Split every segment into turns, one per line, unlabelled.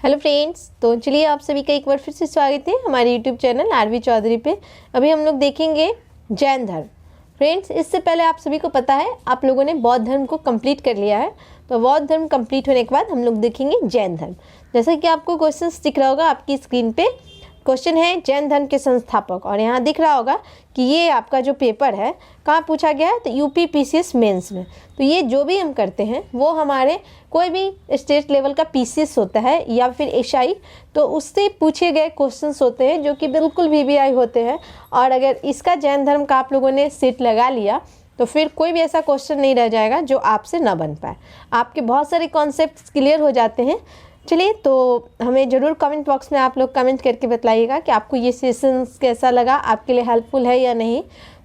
Hello friends, तो चलिए आप सभी का एक बार फिर से स्वागत है हमारे यूट्यूब चैनल आरवी चौधरी पे। अभी हम लोग देखेंगे जैन धर्म। फ्रेंड्स, इससे पहले आप सभी को पता है आप लोगों ने बौद्ध धर्म को कंप्लीट कर लिया है। तो बौद्ध धर्म कंप्लीट होने के बाद हम लोग देखेंगे जैन धर्म। जैसा कि आपको क्वेश्चन दिख रहा होगा आपकी स्क्रीन पे, क्वेश्चन है जैन धर्म के संस्थापक, और यहाँ दिख रहा होगा कि ये आपका जो पेपर है कहाँ पूछा गया है, तो यूपी पीसीएस मेंस में। तो ये जो भी हम करते हैं वो हमारे कोई भी स्टेट लेवल का पीसीएस होता है या फिर एसआई, तो उससे पूछे गए क्वेश्चंस होते हैं जो कि बिल्कुल वीवीआई होते हैं। और अगर इसका जैन धर्म का आप लोगों ने सीट लगा लिया तो फिर कोई भी ऐसा क्वेश्चन नहीं रह जाएगा जो आपसे ना बन पाए। आपके बहुत सारे कॉन्सेप्ट्स क्लियर हो जाते हैं। चलिए, तो हमें ज़रूर कमेंट बॉक्स में आप लोग कमेंट करके बताइएगा कि आपको ये सेशंस कैसा लगा, आपके लिए हेल्पफुल है या नहीं।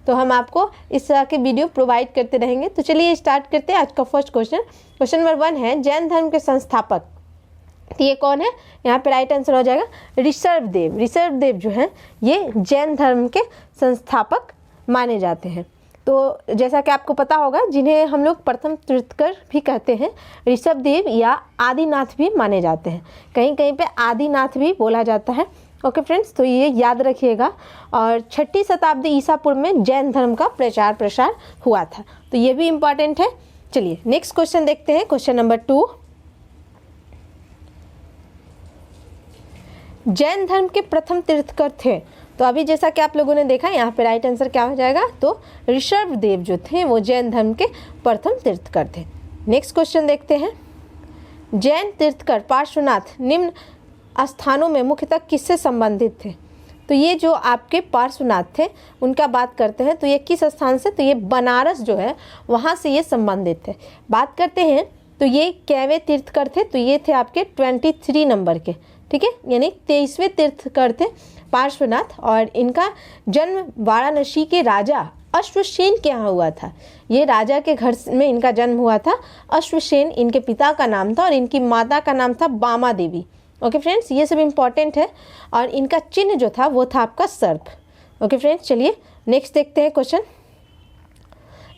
तो हम आपको इस तरह के वीडियो प्रोवाइड करते रहेंगे। तो चलिए स्टार्ट करते हैं आज का फर्स्ट क्वेश्चन। क्वेश्चन नंबर 1 है जैन धर्म के संस्थापक। तो ये कौन है? यहाँ पे राइट आंसर हो जाएगा ऋषभदेव। ऋषभदेव जो है ये जैन धर्म के संस्थापक माने जाते हैं। तो जैसा कि आपको पता होगा, जिन्हें हम लोग प्रथम तीर्थकर भी कहते हैं, ऋषभदेव या आदिनाथ भी माने जाते हैं। कहीं कहीं पे आदिनाथ भी बोला जाता है। ओके फ्रेंड्स, तो ये याद रखिएगा। और 6ठी शताब्दी ईसा पूर्व में जैन धर्म का प्रचार प्रसार हुआ था, तो ये भी इम्पॉर्टेंट है। चलिए नेक्स्ट क्वेश्चन देखते हैं। क्वेश्चन नंबर 2, जैन धर्म के प्रथम तीर्थकर थे। तो अभी जैसा कि आप लोगों ने देखा, यहाँ पे राइट आंसर क्या हो जाएगा, तो ऋषभदेव जो थे वो जैन धर्म के प्रथम तीर्थकर थे। नेक्स्ट क्वेश्चन देखते हैं। जैन तीर्थकर पार्श्वनाथ निम्न स्थानों में मुख्यतः किससे संबंधित थे? तो ये जो आपके पार्श्वनाथ थे उनका बात करते हैं, तो ये किस स्थान से? तो ये बनारस जो है वहाँ से ये संबंधित थे। बात करते हैं तो ये कैवे तीर्थकर थे, तो ये थे आपके 23 नंबर के, ठीक है, यानी 23वें तीर्थकर थे पार्श्वनाथ। और इनका जन्म वाराणसी के राजा अश्वसेन के यहाँ हुआ था। ये राजा के घर में इनका जन्म हुआ था। अश्वसेन इनके पिता का नाम था और इनकी माता का नाम था बामा देवी। ओके फ्रेंड्स, ये सब इम्पॉर्टेंट है। और इनका चिन्ह जो था वो था आपका सर्प। ओके फ्रेंड्स, चलिए नेक्स्ट देखते हैं क्वेश्चन।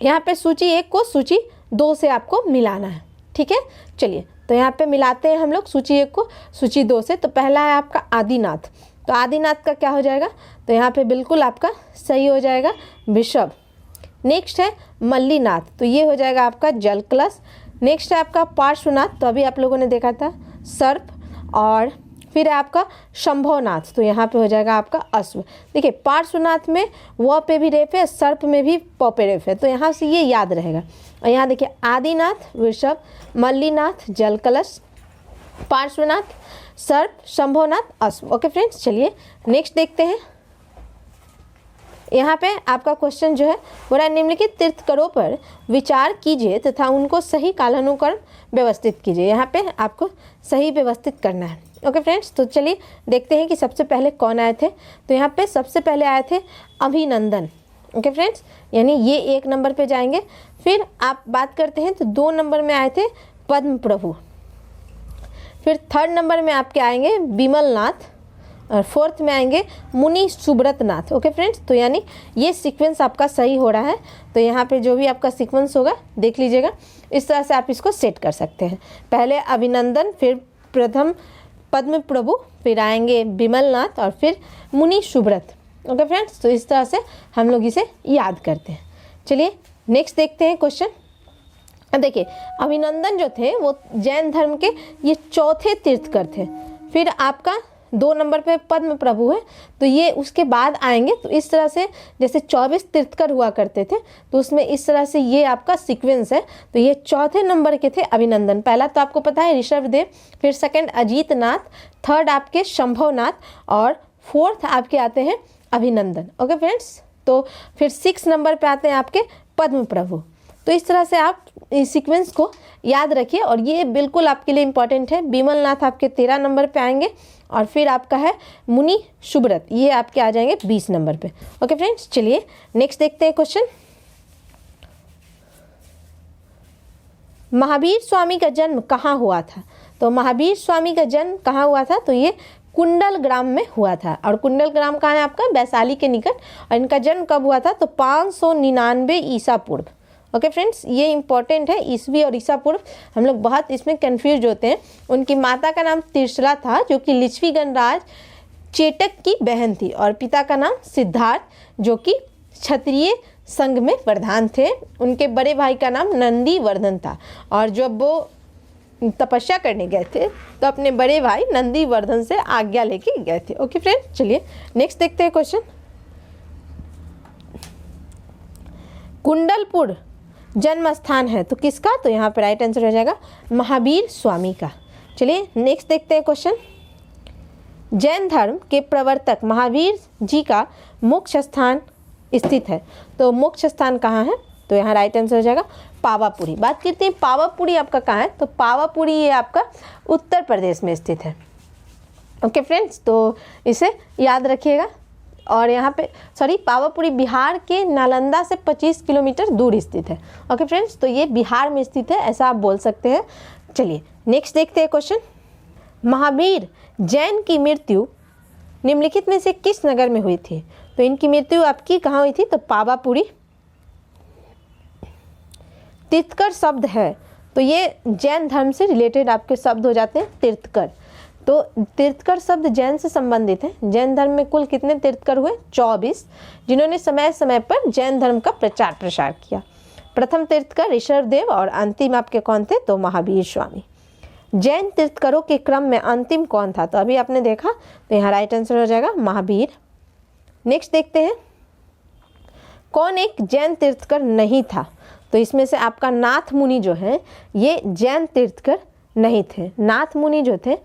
यहाँ पे सूची 1 को सूची 2 से आपको मिलाना है, ठीक है। चलिए तो यहाँ पे मिलाते हैं हम लोग सूची 1 को सूची 2 से। तो पहला है आपका आदिनाथ। तो आदिनाथ का क्या हो जाएगा? तो यहाँ पे बिल्कुल आपका सही हो जाएगा वृषभ। नेक्स्ट है मल्लीनाथ, तो ये हो जाएगा आपका जल कलश। नेक्स्ट है आपका पार्श्वनाथ, तो अभी आप लोगों ने देखा था सर्प। और फिर है आपका शंभवनाथ, तो यहाँ पे हो जाएगा आपका अश्व। देखिए पार्श्वनाथ में व पे भी रेफ है, सर्प में भी प पे रेफ है, तो यहाँ से ये याद रहेगा। और यहाँ देखिए आदिनाथ वृषभ, मल्लीनाथ जल कलश, पार्श्वनाथ सर्प, शंभवनाथ अश्व। ओके फ्रेंड्स, चलिए नेक्स्ट देखते हैं। यहाँ पे आपका क्वेश्चन जो है बोला निम्नलिखित तीर्थकरों पर विचार कीजिए तथा उनको सही कालानुक्रम व्यवस्थित कीजिए। यहाँ पे आपको सही व्यवस्थित करना है। ओके फ्रेंड्स, तो चलिए देखते हैं कि सबसे पहले कौन आए थे। तो यहाँ पे सबसे पहले आए थे अभिनंदन। ओके फ्रेंड्स, यानी ये 1 नंबर पे जाएंगे। फिर आप बात करते हैं तो 2 नंबर में आए थे पद्म प्रभु। फिर 3rd नंबर में आपके आएंगे विमलनाथ। और 4th में आएंगे मुनि सुब्रतनाथ। ओके फ्रेंड्स, तो यानी ये सीक्वेंस आपका सही हो रहा है। तो यहाँ पे जो भी आपका सीक्वेंस होगा देख लीजिएगा, इस तरह से आप इसको सेट कर सकते हैं। पहले अभिनंदन, फिर प्रथम पद्म प्रभु, फिर आएंगे विमलनाथ और फिर मुनि सुब्रत। ओके फ्रेंड्स, तो इस तरह से हम लोग इसे याद करते हैं। चलिए नेक्स्ट देखते हैं क्वेश्चन। अब देखिए अभिनंदन जो थे वो जैन धर्म के ये 4थे तीर्थकर थे। फिर आपका 2 नंबर पे पद्म प्रभु है, तो ये उसके बाद आएंगे। तो इस तरह से जैसे 24 तीर्थकर हुआ करते थे, तो उसमें इस तरह से ये आपका सीक्वेंस है। तो ये 4थे नंबर के थे अभिनंदन। पहला तो आपको पता है ऋषभदेव, फिर 2nd अजीतनाथ, 3rd आपके शंभवनाथ और 4th आपके आते हैं अभिनंदन। ओके फ्रेंड्स, तो फिर 6 नंबर पे आते हैं आपके पद्म प्रभु। तो इस तरह से आप इस सीक्वेंस को याद रखिए और ये बिल्कुल आपके लिए इम्पॉर्टेंट है। विमलनाथ आपके 13 नंबर पे आएंगे और फिर आपका है मुनि सुब्रत, ये आपके आ जाएंगे 20 नंबर पे। ओके फ्रेंड्स, चलिए नेक्स्ट देखते हैं क्वेश्चन। महावीर स्वामी का जन्म कहाँ हुआ था? तो महावीर स्वामी का जन्म कहाँ हुआ था? तो ये कुंडल ग्राम में हुआ था। और कुंडल ग्राम कहाँ है आपका? वैशाली के निकट। और इनका जन्म कब हुआ था? तो 599 ईसा पूर्व। ओके फ्रेंड्स, ये इंपॉर्टेंट है। ईसवी और ईसा पूर्व हम लोग बहुत इसमें कंफ्यूज होते हैं। उनकी माता का नाम तिरसला था जो कि लिच्छवी गणराज चेटक की बहन थी, और पिता का नाम सिद्धार्थ जो कि क्षत्रिय संघ में प्रधान थे। उनके बड़े भाई का नाम नंदीवर्धन था, और जब वो तपस्या करने गए थे तो अपने बड़े भाई नंदीवर्धन से आज्ञा लेके गए थे। ओके फ्रेंड, चलिए नेक्स्ट देखते हैं क्वेश्चन। कुंडलपुर जन्म स्थान है तो किसका? तो यहाँ पर राइट आंसर हो जाएगा महावीर स्वामी का। चलिए नेक्स्ट देखते हैं क्वेश्चन। जैन धर्म के प्रवर्तक महावीर जी का मोक्ष स्थान स्थित है, तो मोक्ष स्थान कहाँ है? तो यहाँ राइट आंसर हो जाएगा पावापुरी। बात करते हैं पावापुरी आपका कहाँ है? तो पावापुरी ये आपका उत्तर प्रदेश में स्थित है। ओके फ्रेंड्स, तो इसे याद रखिएगा। और यहाँ पे पावापुरी बिहार के नालंदा से 25 किलोमीटर दूर स्थित है। ओके फ्रेंड्स, तो ये बिहार में स्थित है, ऐसा आप बोल सकते हैं। चलिए नेक्स्ट देखते हैं क्वेश्चन। महावीर जैन की मृत्यु निम्नलिखित में से किस नगर में हुई थी? तो इनकी मृत्यु आपकी कहाँ हुई थी? तो पावापुरी। तीर्थकर शब्द है तो ये जैन धर्म से रिलेटेड आपके शब्द हो जाते हैं तीर्थकर। तो तीर्थकर शब्द जैन से संबंधित है। जैन धर्म में कुल कितने तीर्थकर हुए? 24, जिन्होंने समय समय पर जैन धर्म का प्रचार प्रसार किया। प्रथम तीर्थकर ऋषभदेव और अंतिम आपके कौन थे? तो महावीर स्वामी। जैन तीर्थकरों के क्रम में अंतिम कौन था? तो अभी आपने देखा, तो यहाँ राइट आंसर हो जाएगा महावीर। नेक्स्ट देखते हैं, कौन एक जैन तीर्थकर नहीं था? तो इसमें से आपका नाथ मुनि जो है ये जैन तीर्थकर नहीं थे। नाथ मुनि जो थे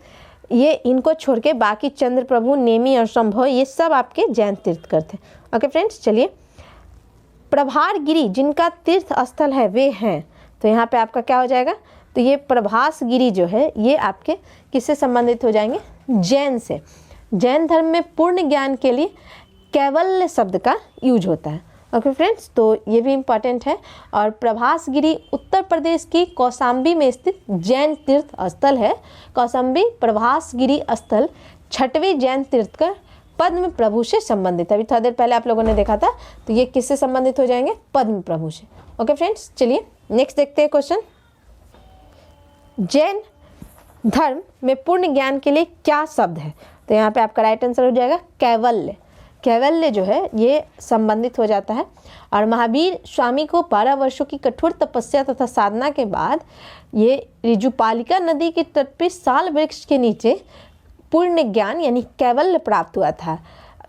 ये इनको छोड़ के बाकी चंद्र प्रभु, नेमी और शंभव ये सब आपके जैन तीर्थकर थे। ओके फ्रेंड्स, चलिए प्रभार गिरी जिनका तीर्थ स्थल है वे हैं, तो यहाँ पे आपका क्या हो जाएगा? तो ये प्रभास गिरी जो है ये आपके किससे संबंधित हो जाएंगे? जैन से। जैन धर्म में पूर्ण ज्ञान के लिए कैवल्य शब्द का यूज होता है। ओके फ्रेंड्स, तो ये भी इम्पॉर्टेंट है। और प्रभासगिरी उत्तर प्रदेश की कौशाम्बी में स्थित जैन तीर्थ स्थल है। कौशाम्बी प्रभासगिरी स्थल 6वें जैन तीर्थकर पद्म प्रभु से संबंधित है। अभी थोड़ी देर पहले आप लोगों ने देखा था, तो ये किससे संबंधित हो जाएंगे? पद्म प्रभु से। ओके फ्रेंड्स, चलिए नेक्स्ट देखते हैं क्वेश्चन। जैन धर्म में पूर्ण ज्ञान के लिए क्या शब्द है? तो यहाँ पे आपका राइट आंसर हो जाएगा कैवल्य। कैवल्य जो है ये संबंधित हो जाता है। और महावीर स्वामी को 12 वर्षों की कठोर तपस्या तथा साधना के बाद ये ऋजुपालिका नदी के तट पर साल वृक्ष के नीचे पूर्ण ज्ञान यानी कैवल्य प्राप्त हुआ था।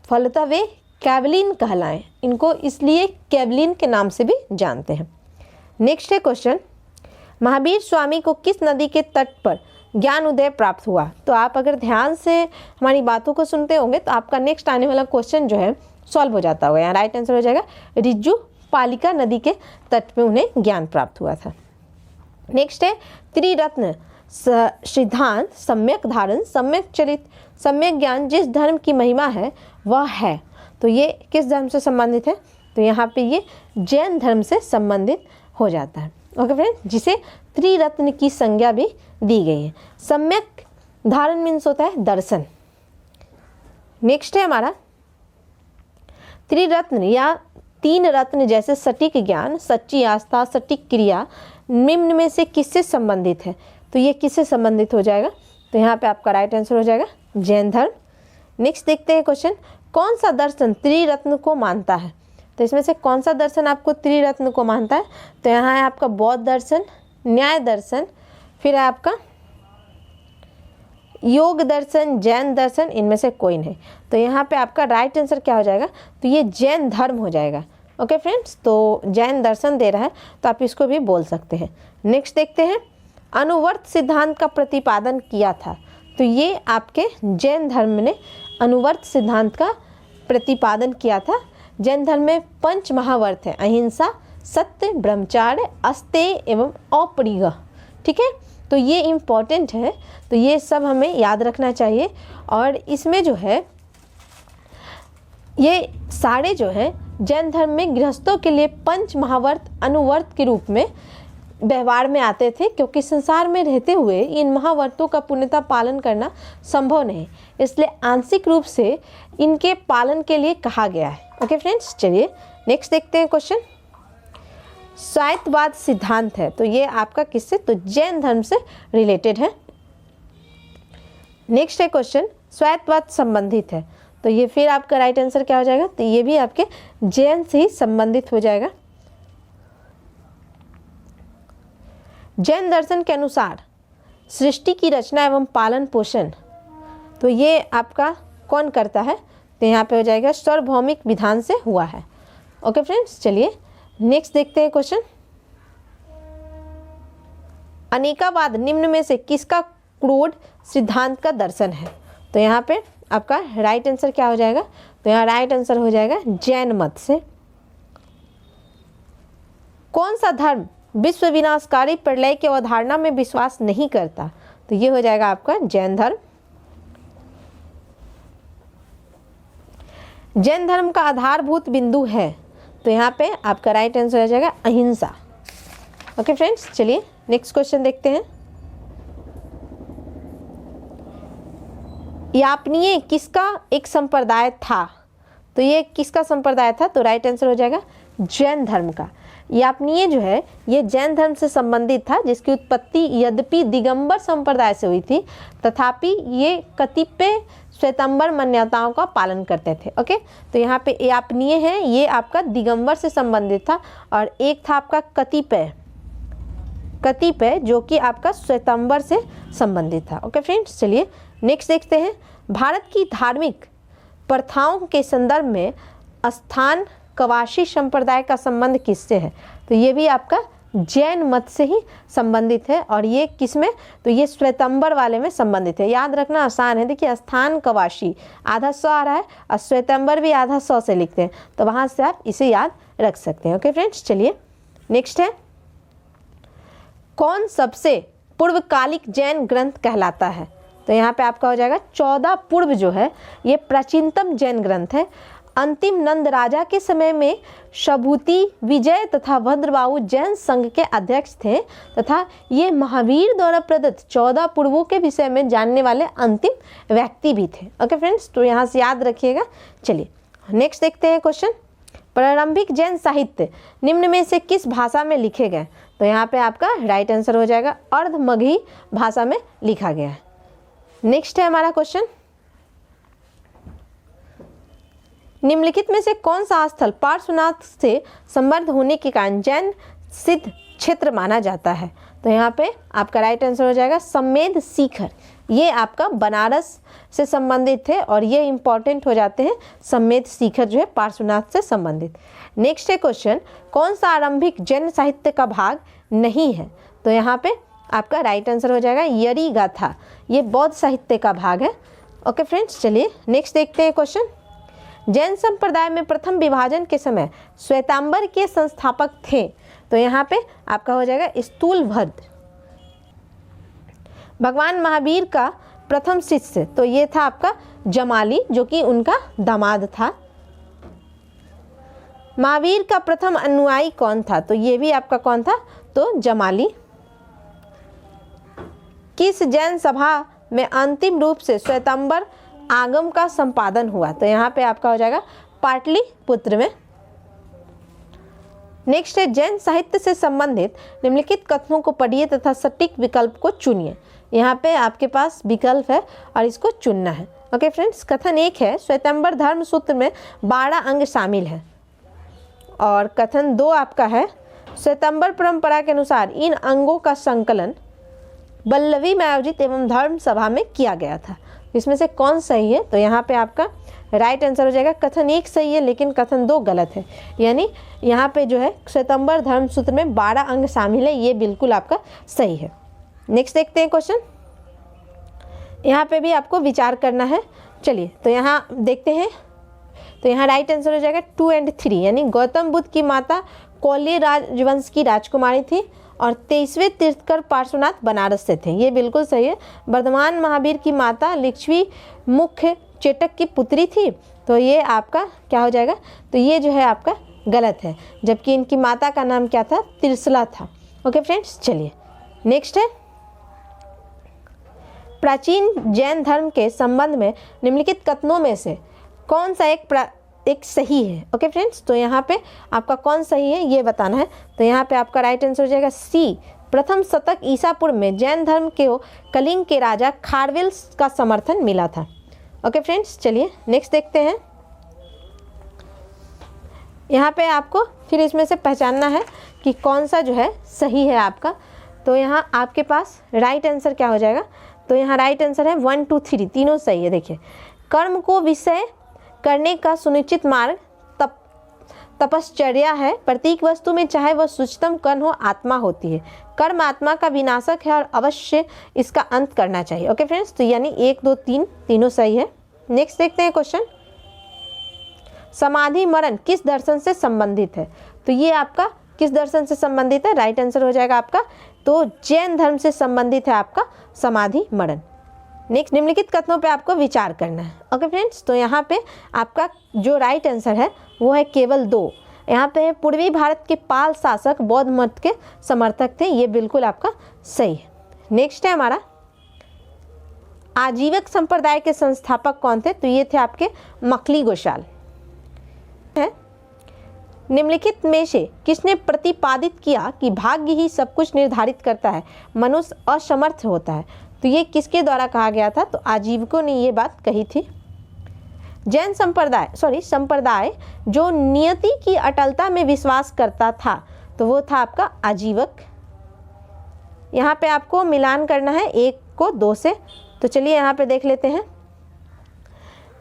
फलतः वे कैवलिन कहलाएं। इनको इसलिए कैवलिन के नाम से भी जानते हैं। नेक्स्ट है क्वेश्चन, महावीर स्वामी को किस नदी के तट पर ज्ञान उदय प्राप्त हुआ? तो आप अगर ध्यान से हमारी बातों को सुनते होंगे तो आपका नेक्स्ट आने वाला क्वेश्चन जो है सॉल्व हो जाता होगा। यहाँ राइट आंसर हो जाएगा ऋजुपालिका नदी के तट पे उन्हें ज्ञान प्राप्त हुआ था। नेक्स्ट है त्रिरत्न सिद्धांत, सम्यक धारण, सम्यक चरित, सम्यक ज्ञान जिस धर्म की महिमा है वह है। तो ये किस धर्म से संबंधित है? तो यहाँ पे ये जैन धर्म से संबंधित हो जाता है। ओके फ्रेंड, जिसे त्रिरत्न की संज्ञा भी दी गई है। सम्यक धारण मीन्स होता है दर्शन। नेक्स्ट है हमारा त्रिरत्न या 3 रत्न जैसे सटीक ज्ञान, सच्ची आस्था, सटीक क्रिया निम्न में से किससे संबंधित है? तो ये किससे संबंधित हो जाएगा? तो यहाँ पे आपका राइट आंसर हो जाएगा जैन धर्म। नेक्स्ट देखते हैं क्वेश्चन, कौन सा दर्शन त्रिरत्न को मानता है? तो इसमें से कौन सा दर्शन आपको त्रिरत्न को मानता है? तो यहाँ है आपका बौद्ध दर्शन, न्याय दर्शन, फिर है आपका योग दर्शन, जैन दर्शन, इनमें से कोई नहीं। तो यहाँ पे आपका राइट आंसर क्या हो जाएगा? तो ये जैन धर्म हो जाएगा। ओके फ्रेंड्स, तो जैन दर्शन दे रहा है तो आप इसको भी बोल सकते हैं। नेक्स्ट देखते हैं, अनुवर्त सिद्धांत का प्रतिपादन किया था। तो ये आपके जैन धर्म ने अनुवर्त सिद्धांत का प्रतिपादन किया था। जैन धर्म में 5 महावर्त है, अहिंसा, सत्य, ब्रह्मचार्य, अस्तेय एवं अपरिग्रह। ठीक है, तो ये इम्पॉर्टेंट है, तो ये सब हमें याद रखना चाहिए। और इसमें जो है ये सारे जो है जैन धर्म में गृहस्थों के लिए 5 महावर्त अनुवर्त के रूप में व्यवहार में आते थे, क्योंकि संसार में रहते हुए इन महावर्तों का पूर्णतः पालन करना संभव नहीं, इसलिए आंशिक रूप से इनके पालन के लिए कहा गया है। ओके फ्रेंड्स, चलिए नेक्स्ट देखते हैं क्वेश्चन। स्वायत्तवाद सिद्धांत है, तो ये आपका किससे, तो जैन धर्म से रिलेटेड है। नेक्स्ट है क्वेश्चन, स्वायत्तवाद संबंधित है, तो ये फिर आपका राइट आंसर क्या हो जाएगा, तो ये भी आपके जैन से ही संबंधित हो जाएगा। जैन दर्शन के अनुसार सृष्टि की रचना एवं पालन पोषण, तो ये आपका कौन करता है, तो यहाँ पे हो जाएगा सार्वभौमिक विधान से हुआ है। ओके फ्रेंड्स, चलिए नेक्स्ट देखते हैं क्वेश्चन। अनेकावाद निम्न में से किसका क्रोध सिद्धांत का दर्शन है, तो यहाँ पे आपका राइट आंसर क्या हो जाएगा, तो यहाँ राइट आंसर हो जाएगा जैन मत से। कौन सा धर्म विश्व विनाशकारी प्रलय की अवधारणा में विश्वास नहीं करता, तो ये हो जाएगा आपका जैन धर्म। जैन धर्म का आधारभूत बिंदु है, तो यहाँ पे आपका राइट आंसर हो जाएगा अहिंसा। ओके फ्रेंड्स, चलिए नेक्स्ट क्वेश्चन देखते हैं। यापनीय किसका एक संप्रदाय था, तो ये किसका संप्रदाय था, तो राइट आंसर हो जाएगा जैन धर्म का। यापनीय जो है ये जैन धर्म से संबंधित था, जिसकी उत्पत्ति यद्यपि दिगंबर संप्रदाय से हुई थी, तथापि ये कतिपय श्वेतांबर मान्यताओं का पालन करते थे। ओके, तो यहाँ पे यापनीय है, ये आपका दिगंबर से संबंधित था, और एक था आपका कतिपय जो कि आपका श्वेतांबर से संबंधित था। ओके फ्रेंड्स, चलिए नेक्स्ट देखते हैं। भारत की धार्मिक प्रथाओं के संदर्भ में स्थान कवासी संप्रदाय का संबंध किससे है, तो ये भी आपका जैन मत से ही संबंधित है, और ये किसमें, तो ये श्वेतांबर वाले में संबंधित है। याद रखना आसान है, देखिए स्थान कवासी आधा सौ आ रहा है और श्वेतांबर भी आधा सौ से लिखते हैं, तो वहाँ से आप इसे याद रख सकते हैं। ओके फ्रेंड्स, चलिए नेक्स्ट है, कौन सबसे पूर्वकालिक जैन ग्रंथ कहलाता है, तो यहाँ पे आपका हो जाएगा 14 पूर्व जो है ये प्राचीनतम जैन ग्रंथ है। अंतिम नंद राजा के समय में शभूति विजय तथा भद्रबाहु जैन संघ के अध्यक्ष थे, तथा ये महावीर द्वारा प्रदत्त 14 पूर्वों के विषय में जानने वाले अंतिम व्यक्ति भी थे। ओके फ्रेंड्स, तो यहाँ से याद रखिएगा। चलिए नेक्स्ट देखते हैं क्वेश्चन। प्रारंभिक जैन साहित्य निम्न में से किस भाषा में लिखे गए, तो यहाँ पे आपका राइट आंसर हो जाएगा अर्धमगही भाषा में लिखा गया है। नेक्स्ट है हमारा क्वेश्चन, निम्नलिखित में से कौन सा स्थल पार्श्वनाथ से संबद्ध होने के कारण जैन सिद्ध क्षेत्र माना जाता है, तो यहाँ पे आपका राइट आंसर हो जाएगा सम्मेद शिखर। ये आपका बनारस से संबंधित है, और ये इंपॉर्टेंट हो जाते हैं सम्मेद शिखर जो है पार्श्वनाथ से संबंधित। नेक्स्ट है क्वेश्चन, कौन सा आरंभिक जैन साहित्य का भाग नहीं है, तो यहाँ पे आपका राइट आंसर हो जाएगा यरी गाथा, ये बौद्ध साहित्य का भाग है। ओके फ्रेंड्स, चलिए नेक्स्ट देखते हैं क्वेश्चन। जैन संप्रदाय में प्रथम विभाजन के समय श्वेतांबर के संस्थापक थे, तो यहाँ पे आपका हो जाएगा स्थूलभद्र। भगवान महावीर का प्रथम शिष्य, तो ये था आपका जमाली जो कि उनका दामाद था। महावीर का प्रथम अनुयायी कौन था, तो ये भी आपका कौन था, तो जमाली। किस जैन सभा में अंतिम रूप से श्वेतांबर आगम का संपादन हुआ, तो यहाँ पे आपका हो जाएगा पाटलिपुत्र में। नेक्स्ट है, जैन साहित्य से संबंधित निम्नलिखित कथनों को पढ़िए तथा सटीक विकल्प को चुनिए। यहाँ पे आपके पास विकल्प है और इसको चुनना है। ओके फ्रेंड्स, कथन 1 है श्वेतांबर धर्म सूत्र में 12 अंग शामिल है, और कथन 2 आपका है श्वेतांबर परंपरा के अनुसार इन अंगों का संकलन बल्लवी में आयोजित एवं धर्म सभा में किया गया था। इसमें से कौन सही है, तो यहाँ पे आपका राइट आंसर हो जाएगा कथन 1 सही है, लेकिन कथन 2 गलत है। यानी यहाँ पे जो है श्वेतांबर धर्म सूत्र में 12 अंग शामिल है, ये बिल्कुल आपका सही है। नेक्स्ट देखते हैं क्वेश्चन, यहाँ पे भी आपको विचार करना है। चलिए तो यहाँ देखते हैं, तो यहाँ राइट आंसर हो जाएगा 2 और 3, यानी गौतम बुद्ध की माता कौल्य राजवंश की राजकुमारी थी और 23वें तीर्थकर पार्श्वनाथ बनारस से थे, ये बिल्कुल सही है। वर्धमान महावीर की माता लिच्छवी मुख्य चेटक की पुत्री थी, तो ये आपका क्या हो जाएगा, तो ये जो है आपका गलत है, जबकि इनकी माता का नाम क्या था, त्रिशला था। ओके फ्रेंड्स, चलिए नेक्स्ट है, प्राचीन जैन धर्म के संबंध में निम्नलिखित कथनों में से कौन सा एक एक सही है। ओके फ्रेंड्स, तो यहाँ पे आपका कौन सही है ये बताना है। तो यहाँ पे आपका राइट आंसर हो जाएगा सी, प्रथम शतक ईसापुर में जैन धर्म के कलिंग के राजा खारवेल का समर्थन मिला था। ओके फ्रेंड्स, चलिए नेक्स्ट देखते हैं। यहाँ पे आपको फिर इसमें से पहचानना है कि कौन सा जो है सही है आपका। तो यहाँ आपके पास राइट आंसर क्या हो जाएगा, तो यहाँ राइट आंसर है 1 2 3 तीनों सही है। देखिए, कर्म को विषय करने का सुनिश्चित मार्ग तपश्चर्या है। प्रत्येक वस्तु में चाहे वह सूक्ष्मतम कण हो आत्मा होती है। कर्म आत्मा का विनाशक है और अवश्य इसका अंत करना चाहिए। ओके फ्रेंड्स, तो यानी 1 2 3 तीनों सही है। नेक्स्ट देखते हैं क्वेश्चन, समाधि मरण किस दर्शन से संबंधित है। तो ये आपका किस दर्शन से संबंधित है, राइट आंसर हो जाएगा आपका तो जैन धर्म से संबंधित है आपका समाधि मरण। नेक्स्ट, निम्नलिखित कथनों पे आपको विचार करना है। ओके फ्रेंड्स, तो यहाँ पे आपका जो राइट आंसर है वो है केवल 2। यहाँ पे पूर्वी भारत के पाल शासक बौद्ध मत के समर्थक थे, ये बिल्कुल आपका सही है। नेक्स्ट है हमारा, आजीवक संप्रदाय के संस्थापक कौन थे। तो ये थे आपके मखली गोशाल है। निम्नलिखित में से किसने प्रतिपादित किया कि भाग्य ही सब कुछ निर्धारित करता है, मनुष्य असमर्थ होता है। तो ये किसके द्वारा कहा गया था, तो आजीवकों ने ये बात कही थी। जैन संप्रदाय जो नियति की अटलता में विश्वास करता था, तो वो था आपका आजीवक। यहाँ पे आपको मिलान करना है 1 को 2 से। तो चलिए यहाँ पे देख लेते हैं,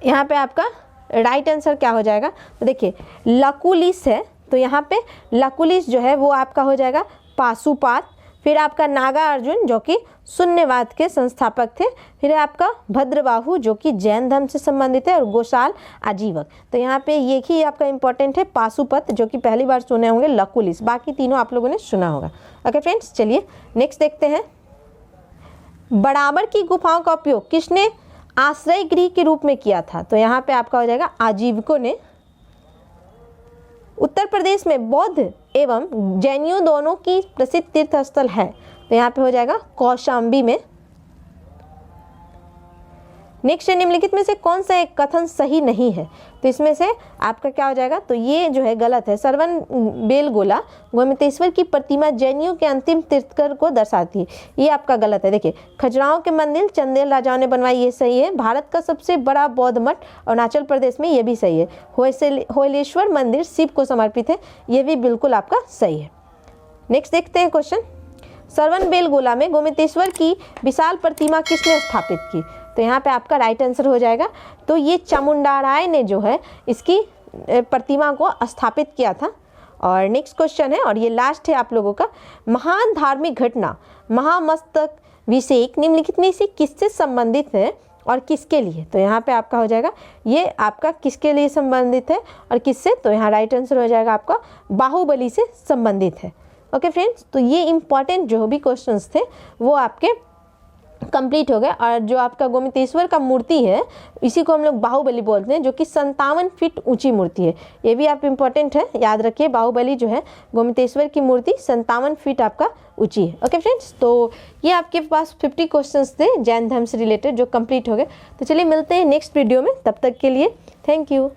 यहाँ पे आपका राइट आंसर क्या हो जाएगा। तो देखिए, लकुलिस है, तो यहाँ पे लकुलिस जो है वो आपका हो जाएगा पाशुपात। फिर आपका नागा अर्जुन जो कि शून्यवाद के संस्थापक थे। फिर आपका भद्रबाहु जो कि जैन धर्म से संबंधित है, और गोशाल आजीवक। तो यहाँ पे ये ही आपका इंपॉर्टेंट है, पाशुपत जो कि पहली बार सुने होंगे, लकुलिस, बाकी तीनों आप लोगों ने सुना होगा। ओके फ्रेंड्स, चलिए नेक्स्ट देखते हैं, बराबर की गुफाओं का उपयोग किसने आश्रय गृह के रूप में किया था। तो यहाँ पे आपका हो जाएगा आजीवकों ने। उत्तर प्रदेश में बौद्ध एवं जैनियों दोनों की प्रसिद्ध तीर्थ स्थल है। तो यहाँ पे हो जाएगा कौशाम्बी में। नेक्स्ट, निम्नलिखित में से कौन सा एक कथन सही नहीं है। तो इसमें से आपका क्या हो जाएगा, तो ये जो है गलत है। सरवन बेलगोला गोमतेश्वर की प्रतिमा जैनियों के अंतिम तीर्थंकर को दर्शाती है, ये आपका गलत है। देखिए, खजुराहो के मंदिर चंदेल राजाओं ने बनवाई, ये सही है। भारत का सबसे बड़ा बौद्ध मठ अरुणाचल प्रदेश में, ये भी सही है। होयलेश्वर मंदिर शिव को समर्पित है, ये भी बिल्कुल आपका सही है। नेक्स्ट देखते हैं क्वेश्चन, सरवन बेलगोला में गोमतेश्वर की विशाल प्रतिमा किसने स्थापित की। तो यहाँ पे आपका राइट आंसर हो जाएगा तो ये चामुंडा राय ने जो है इसकी प्रतिमा को स्थापित किया था। और नेक्स्ट क्वेश्चन है, और ये लास्ट है आप लोगों का, महान धार्मिक घटना महामस्तकाभिषेक निम्नलिखित में से किससे संबंधित है और किसके लिए। तो यहाँ पे आपका हो जाएगा ये आपका किसके लिए संबंधित है और किससे। तो यहाँ राइट आंसर हो जाएगा आपका बाहुबली से संबंधित है। ओके फ्रेंड्स, तो ये इंपॉर्टेंट जो भी क्वेश्चंस थे वो आपके कंप्लीट हो गए। और जो आपका गोमतेश्वर का मूर्ति है इसी को हम लोग बाहुबली बोलते हैं, जो कि 57 फीट ऊंची मूर्ति है। ये भी आप इंपॉर्टेंट है, याद रखिए। बाहुबली जो है गोमतेश्वर की मूर्ति 57 फीट आपका ऊंची है। ओके फ्रेंड्स, तो ये आपके पास 50 क्वेश्चंस थे जैन धर्म से रिलेटेड जो कंप्लीट हो गए। तो चलिए मिलते हैं नेक्स्ट वीडियो में, तब तक के लिए थैंक यू।